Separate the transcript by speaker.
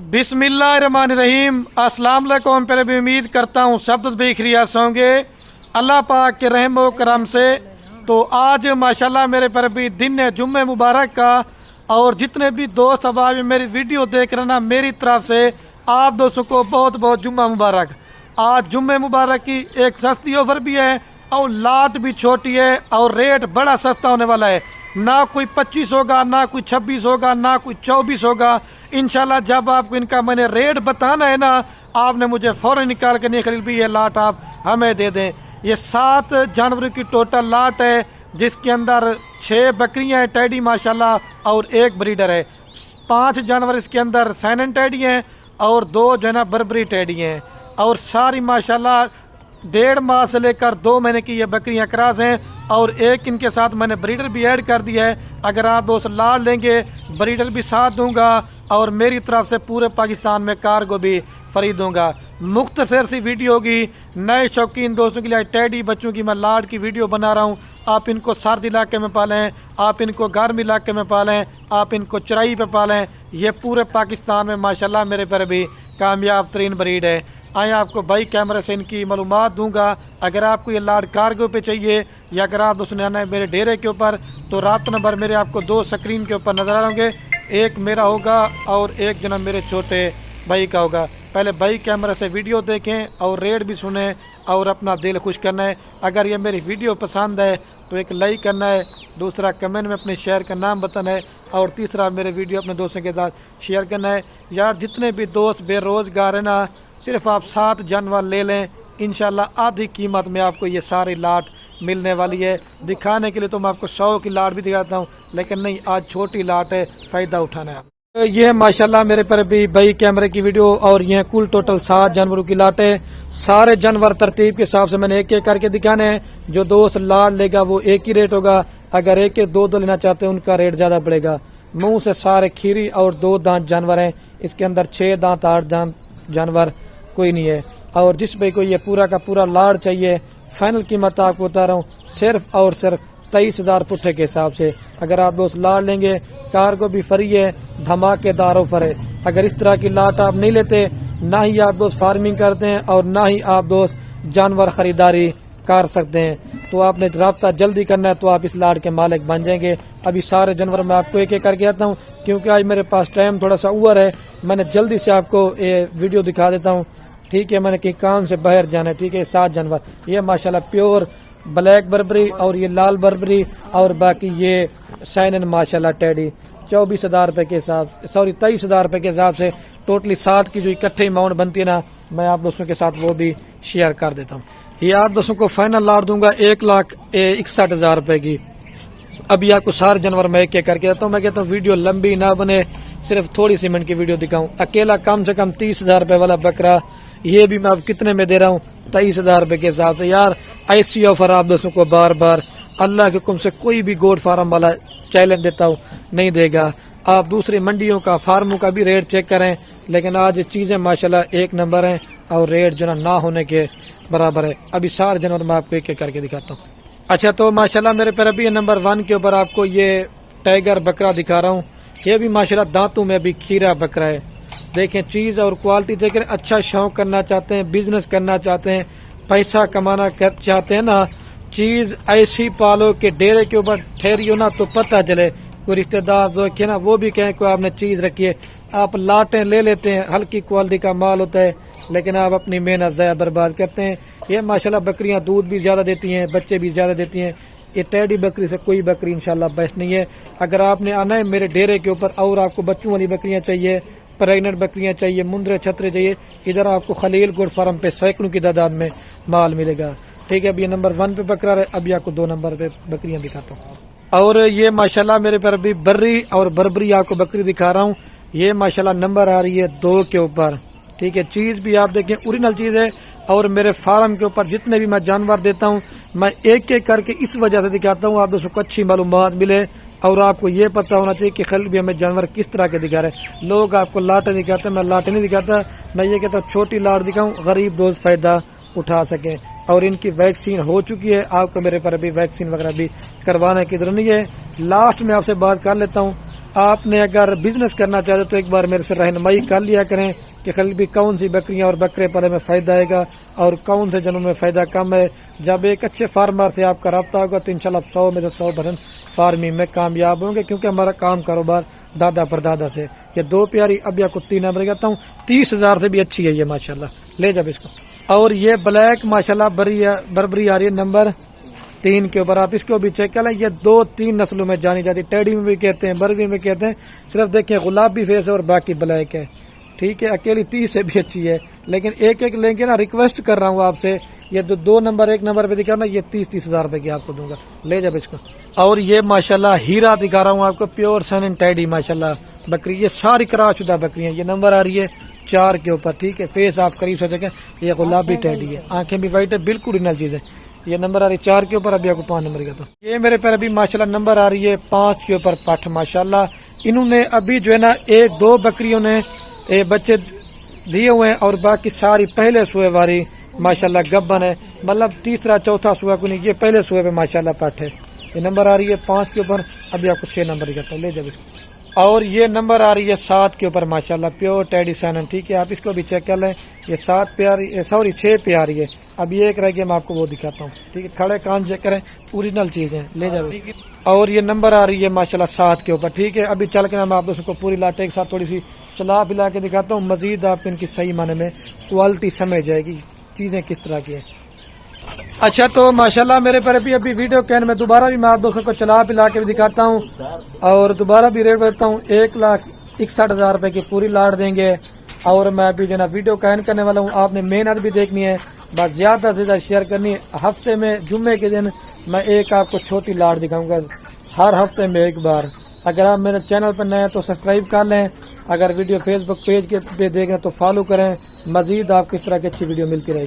Speaker 1: बिस्मिल्लाहिर्रहमानिर्रहीम। अस्सलाम वालेकुम। पर भी उम्मीद करता हूँ सब भी खैरियत होंगे अल्लाह पाक के रहम व करम से। तो आज माशाल्लाह मेरे पर भी दिन है जुम्मे मुबारक का, और जितने भी दोस्त अब आज मेरी वीडियो देख रहे ना, मेरी तरफ से आप दोस्तों को बहुत बहुत जुम्मा मुबारक। आज जुम्मे मुबारक की एक सस्ती ऑफर भी है और लाट भी छोटी है और रेट बड़ा सस्ता होने वाला है। ना कोई 25 होगा, ना कोई 26 होगा, ना कोई 24 होगा। इंशाल्लाह जब आपको इनका मैंने रेट बताना है ना, आपने मुझे फौरन निकाल के नहीं खरीद भी ये लाट आप हमें दे दें। ये 7 जानवरों की टोटल लाट है, जिसके अंदर 6 बकरियां हैं टैडी माशाल्लाह और 1 ब्रीडर है। 5 जानवर इसके अंदर साइनन टैडी हैं और 2 जो है ना बर्बरी टैडी हैं। और सारी माशाल्लाह 1.5 माह से लेकर 2 महीने की ये बकरियां क्रॉस हैं, और एक इनके साथ मैंने ब्रीडर भी ऐड कर दिया है। अगर आप दोस्त लाड़ लेंगे ब्रीडर भी साथ दूंगा, और मेरी तरफ से पूरे पाकिस्तान में कार्गो भी फ्री दूंगा। मुख्तसर सी वीडियो होगी नए शौकीन दोस्तों के लिए। टैडी बच्चों की मैं लाड़ की वीडियो बना रहा हूँ। आप इनको सर्द इलाके में पालें, आप इनको गर्म इलाके में पालें, आप इनको चराई पे पालें। ये पूरे पाकिस्तान में माशाल्लाह मेरे पर भी कामयाब तरीन ब्रीड है। आए आपको बाई कैमरे से इनकी मालूमात दूंगा। अगर आपको ये लाड़ कार्गो पे चाहिए या अगर आप दोस्तों ने आना है मेरे डेरे के ऊपर, तो रात नंबर मेरे आपको 2 स्क्रीन के ऊपर नजर आ रहे होंगे। एक मेरा होगा और एक जना मेरे छोटे भाई का होगा। पहले भाई कैमरे से वीडियो देखें और रेट भी सुने और अपना दिल खुश करना है। अगर ये मेरी वीडियो पसंद है तो एक लाइक करना है, दूसरा कमेंट में अपने शहर का नाम बताना है, और तीसरा मेरे वीडियो अपने दोस्तों के साथ शेयर करना है। यार जितने भी दोस्त बेरोज़गार हैं ना, सिर्फ आप 7 जानवर ले लें, इंशाल्लाह आधी कीमत में आपको ये सारी लाट मिलने वाली है। दिखाने के लिए तो मैं आपको 100 की लाट भी दिखाता हूँ, लेकिन नहीं, आज छोटी लाट है, फ़ायदा उठाना है। तो ये माशाल्लाह मेरे पर भी भाई कैमरे की वीडियो, और ये कुल टोटल 7 जानवरों की लाट है। सारे जानवर तरतीब के हिसाब से मैंने एक एक करके दिखाने हैं। जो दोस्त लाट लेगा वो एक ही रेट होगा। अगर एक एक 2 लेना चाहते हैं उनका रेट ज़्यादा पड़ेगा। मुँह से सारे खीरी और 2 दांत जानवर हैं। इसके अंदर 6 दांत 8 दांत जानवर कोई नहीं है। और जिस भाई को ये पूरा का पूरा लाड़ चाहिए, फाइनल कीमत आपको बता रहा हूँ सिर्फ और सिर्फ 23,000 पुट्ठे के हिसाब से। अगर आप दोस्त लाड़ लेंगे कार्गो भी फ्री है, धमाकेदार ऑफर है। अगर इस तरह की लाट आप नहीं लेते, ना ही आप दोस्त फार्मिंग करते हैं और ना ही आप दोस्त जानवर खरीदारी कर सकते हैं, तो आपने रब्ता जल्दी करना है, तो आप इस लाट के मालिक बन जाएंगे। अभी सारे जानवर मैं आपको एक एक करके आता हूँ, क्योंकि आज मेरे पास टाइम थोड़ा सा ओवर है। मैंने जल्दी से आपको ये वीडियो दिखा देता हूँ, ठीक है। मैंने कहीं काम से बाहर जाना है, ठीक है। 7 जानवर, ये माशाल्लाह प्योर ब्लैक बर्बरी, और ये लाल बर्बरी, और बाकी ये साइनन माशाल्लाह टैडी। 24,000 रुपये के हिसाब, सॉरी 23,000 रुपये के हिसाब से टोटली 7 की जो इकट्ठे अमाउंट बनती है ना, मैं आप दोस्तों के साथ वो भी शेयर कर देता हूँ। ये आप दोस्तों को फाइनल लाट दूंगा 1,61,000 रुपये की। अभी आपको सारे जानवर मैं एक एक करके देता हूँ। मैं कहता हूँ वीडियो लंबी ना बने, सिर्फ थोड़ी सी मिनट की वीडियो दिखाऊं। अकेला कम से कम 30,000 रुपये वाला बकरा, ये भी मैं अब कितने में दे रहा हूँ, 23,000 रुपये के हिसाब से। यार ऐसी ऑफर आप दोस्तों को बार बार अल्लाह के हुक्म से कोई भी गोट फार्म वाला चैलेंज देता हूँ नहीं देगा। आप दूसरी मंडियों का फार्मों का भी रेट चेक करें, लेकिन आज चीज़ें माशाल्लाह एक नंबर हैं और रेट जो ना होने के बराबर है। अभी सारे जानवर मैं आपको एक एक करके दिखाता हूँ। अच्छा, तो माशाल्लाह मेरे पर अभी नंबर 1 के ऊपर आपको ये टाइगर बकरा दिखा रहा हूँ। ये भी माशाल्लाह दांतों में भी खीरा बकरा है। देखें चीज़ और क्वालिटी देखें। अच्छा शौक करना चाहते हैं, बिजनेस करना चाहते हैं, पैसा कमाना चाहते हैं ना, चीज़ ऐसी पालो कि डेरे के ऊपर ठहरी हो ना तो पता चले। कोई रिश्तेदार जो है ना, वो भी कहें को आपने चीज़ रखी है। आप लाटें ले लेते हैं, हल्की क्वालिटी का माल होता है, लेकिन आप अपनी मेहनत ज़ाया बर्बाद करते हैं। ये माशाल्लाह बकरियां दूध भी ज़्यादा देती हैं, बच्चे भी ज़्यादा देती हैं। ये टैडी बकरी से कोई बकरी इंशाल्लाह बेस्ट नहीं है। अगर आपने आना है मेरे डेरे के ऊपर और आपको बच्चों वाली बकरियां चाहिए, प्रेगनेंट बकरियां चाहिए, मुंदरे छतरे चाहिए, इधर आपको खलील गोट फार्म पे सैकड़ों की तादाद में माल मिलेगा, ठीक है। अब ये नंबर 1 पे बकरा है। अभी आपको 2 नंबर पे बकरियां दिखाता हूँ। और ये माशाल्लाह मेरे पर अभी बर्री और बर्बरी आपको बकरी दिखा रहा हूँ। ये माशाल्लाह नंबर आ रही है 2 के ऊपर, ठीक है। चीज़ भी आप देखें ओरिजिनल चीज़ है। और मेरे फार्म के ऊपर जितने भी मैं जानवर देता हूँ, मैं एक एक करके इस वजह से दिखाता हूँ, आप दोस्तों को अच्छी मालूमात मिले और आपको ये पता होना चाहिए कि खल भी हमें जानवर किस तरह के दिखा रहे हैं। लोग आपको लाटें दिखाते हैं, मैं लाटें नहीं दिखाता। मैं ये कहता हूँ छोटी लाट दिखाऊँ, गरीब दोस्त फ़ायदा उठा सकें। और इनकी वैक्सीन हो चुकी है, आपको मेरे पर अभी वैक्सीन वगैरह भी करवाने की जरूरत नहीं है। लास्ट में आपसे बात कर लेता हूँ, آپ نے اگر بزنس کرنا چاہتے تو ایک بار میرے سے رہنمائی کر لیا کریں کہ خلیل کون سی بکریاں اور بکرے پالنے میں فائدہ آئے گا اور کون سے جنوں میں فائدہ کم ہے. جب ایک اچھے فارمر سے آپ کا رابطہ ہوگا تو انشاءاللہ آپ 100 میں سے 100% فارمنگ میں کامیاب ہوں گے, کیونکہ ہمارا کام کاروبار دادا پر دادا سے. یہ 2 پیاری اب یا کتی نمبر کہتا ہوں 30,000 سے بھی اچھی ہے یہ ماشاءاللہ. لے جب اس کو. اور یہ بلیک ماشاءاللہ بربری آ رہی ہے نمبر 3 کے اوپر, آپ اس کو بھی چیک کر لیں. یہ 2-3 نسلوں میں جانی جاتی, ٹیڈی میں بھی کہتے ہیں, بربری میں کہتے ہیں. صرف دیکھیں گلابی فیس ہے اور باقی بلیک ہے. ٹھیک ہے, اکیلی 30 سے بھی اچھی ہے, لیکن ایک ایک لیں گے نا. ریکویسٹ کر رہا ہوں آپ سے, یہ 2 نمبر 1 نمبر پہ دکھا نا, یہ 30,000 روپے کی آپ کو دوں گا. لے جب اس کو. اور یہ ماشاءاللہ ہیرا دکھا رہا ہوں آپ کو, پیور سن ٹیڈی ماشاءاللہ بکری. یہ ساری کراس شدہ بکریاں. یہ نمبر آ رہی ہے 4 کے اوپر. ٹھیک ہے, فیس آپ قریب سے دیکھیں, یہ گلابی ٹیڈی ہے, آنکھیں بھی وائٹ ہے, بالکل اوریجنل چیز ہے. یہ نمبر آ رہی ہے 4 کے اوپر. ابھی آپ کو 5 نمبر کا. تو یہ میرے پیر ابھی ماشاءاللہ نمبر آ رہی ہے 5 کے اوپر پٹھ ماشاءاللہ. انہوں نے ابھی جو ہے نا 1-2 بکریوں نے بچے دیے ہوئے ہیں, اور باقی ساری پہلے سوئے واری ماشاءاللہ گبن ہے, مطلب تیسرا چوتھا سوا کو نہیں, یہ پہلے سوئے پہ ماشاءاللہ پٹھ ہے. یہ نمبر آ رہی ہے 5 کے اوپر. ابھی آپ کو 6 نمبر کرتا ہوں. لے جب اس کو. اور یہ نمبر آ رہی ہے 7 کے اوپر ماشاءاللہ پیور ٹیڈی سینن. ٹھیک ہے, آپ اس کو بھی چیک کر لیں. یہ 7 پہ آ رہی ہے, سوری 6 پہ آ رہی ہے. اب یہ ایک رہ گیا, میں آپ کو وہ دکھاتا ہوں. ٹھیک ہے, کھڑے کان چیک کریں, اوریجنل چیزیں. لے جاؤ. اور یہ نمبر آ رہی ہے ماشاءاللہ 7 کے اوپر. ٹھیک ہے, ابھی چل کے میں آپ دوستوں کو پوری لاٹے کے ساتھ تھوڑی سی چلا پلا کے دکھاتا ہوں. مزید آپ ان کی صحیح معنی میں کوالٹی سمجھ جائے گی, چیزیں کس طرح کی ہیں. اچھا, تو ماشاءاللہ میرے پر ابھی ویڈیو کین میں دوبارہ بھی میں آپ دوستوں کو چلا پلا کے بھی دکھاتا ہوں, اور دوبارہ بھی ریٹ بتاتا ہوں. 1,61,000 روپے کی پوری لاٹ دیں گے. اور میں ابھی جو نا ویڈیو کین کرنے والا ہوں, آپ نے محنت بھی دیکھنی ہے, بس زیادہ سے زیادہ شیئر کرنی ہے. ہفتے میں جمعے کے دن میں ایک آپ کو چھوٹی لاٹ دکھاؤں گا, ہر ہفتے میں ایک بار. اگر آپ میرے چینل پر نئے ہیں تو سبسکرائب کر لیں. اگر ویڈیو فیس بک پیج کے پہ دیکھیں تو فالو کریں. مزید آپ کو اس طرح کی اچھی ویڈیو ملتی رہے گی.